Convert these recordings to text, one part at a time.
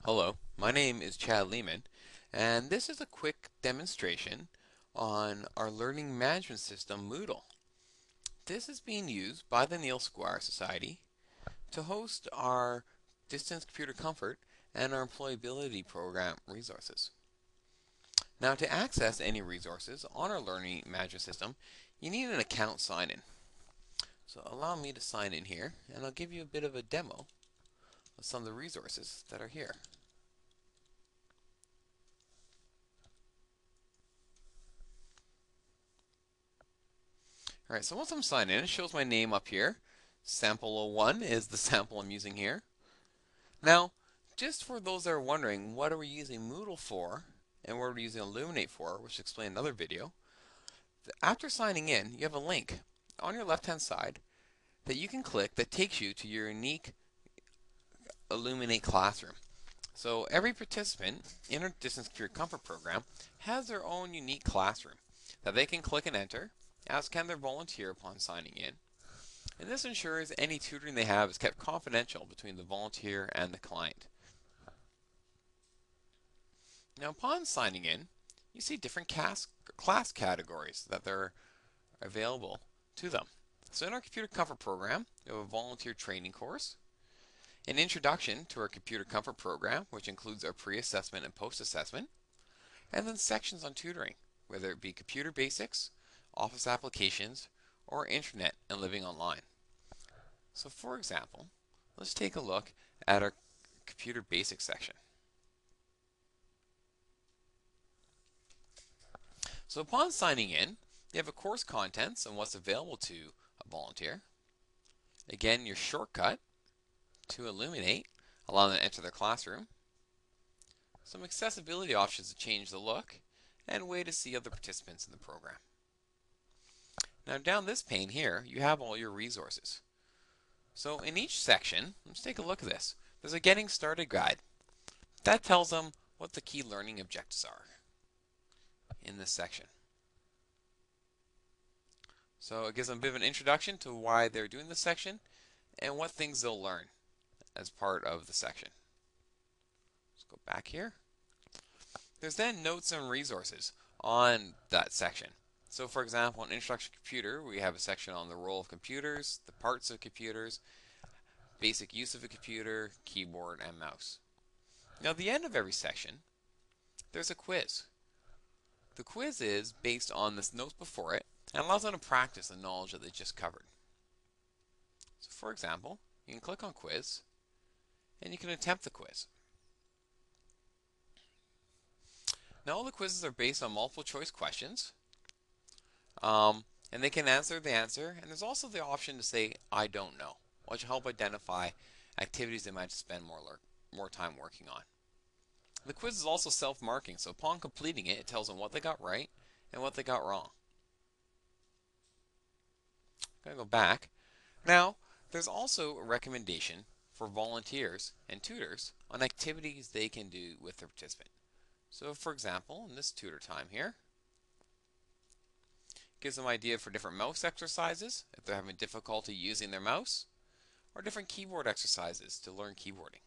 Hello, my name is Chad Lehman, and this is a quick demonstration on our learning management system, Moodle. This is being used by the Neil Squire Society to host our distance computer comfort and our employability program resources. Now, to access any resources on our learning management system, you need an account sign-in. So allow me to sign in here, and I'll give you a bit of a demo of some of the resources that are here. Alright, so once I'm signed in, it shows my name up here. Sample01 is the sample I'm using here. Now, just for those that are wondering, what are we using Moodle for, and what are we using Illuminate for, which I'll explain in another video. After signing in, you have a link on your left-hand side that you can click that takes you to your unique Illuminate classroom. So every participant in our Distance Computer Comfort program has their own unique classroom that they can click and enter, as can their volunteer upon signing in. And this ensures any tutoring they have is kept confidential between the volunteer and the client. Now, upon signing in, you see different class categories that are available to them. So in our Computer Comfort program, we have a volunteer training course, an introduction to our Computer Comfort program, which includes our pre-assessment and post-assessment, and then sections on tutoring, whether it be computer basics, office applications, or internet and living online. So for example, let's take a look at our computer basics section. So upon signing in, you have a course contents and what's available to a volunteer. Again, your shortcut to Illuminate, allow them to enter their classroom. Some accessibility options to change the look, and a way to see other participants in the program. Now down this pane here, you have all your resources. So in each section, let's take a look at this. There's a getting started guide. That tells them what the key learning objectives are in this section. So it gives them a bit of an introduction to why they're doing this section and what things they'll learn as part of the section. Let's go back here. There's then notes and resources on that section. So for example, in Introduction to Computer, we have a section on the role of computers, the parts of computers, basic use of a computer, keyboard, and mouse. Now at the end of every section, there's a quiz. The quiz is based on the notes before it and allows them to practice the knowledge that they just covered. So for example, you can click on quiz and you can attempt the quiz. Now all the quizzes are based on multiple choice questions, and they can answer the answer, and there's also the option to say I don't know, which will help identify activities they might spend more time working on. The quiz is also self-marking, so upon completing it, it tells them what they got right and what they got wrong. I'm going to go back. Now, there's also a recommendation for volunteers and tutors on activities they can do with their participant. So for example, in this tutor time here, gives them an idea for different mouse exercises if they're having difficulty using their mouse, or different keyboard exercises to learn keyboarding.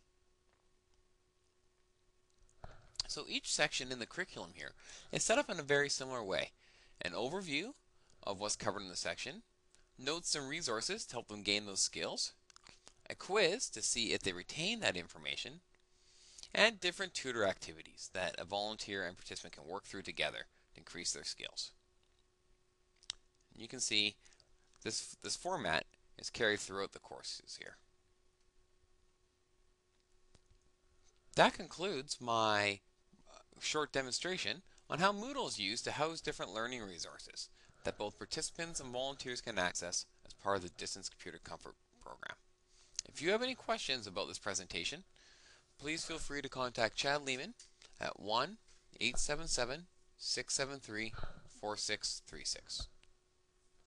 So each section in the curriculum here is set up in a very similar way. An overview of what's covered in the section, notes and resources to help them gain those skills, a quiz to see if they retain that information, and different tutor activities that a volunteer and participant can work through together to increase their skills. You can see this format is carried throughout the courses here. That concludes my short demonstration on how Moodle is used to house different learning resources that both participants and volunteers can access as part of the Distance Computer Comfort program. If you have any questions about this presentation, please feel free to contact Chad Lehman at 1-877-673-4636.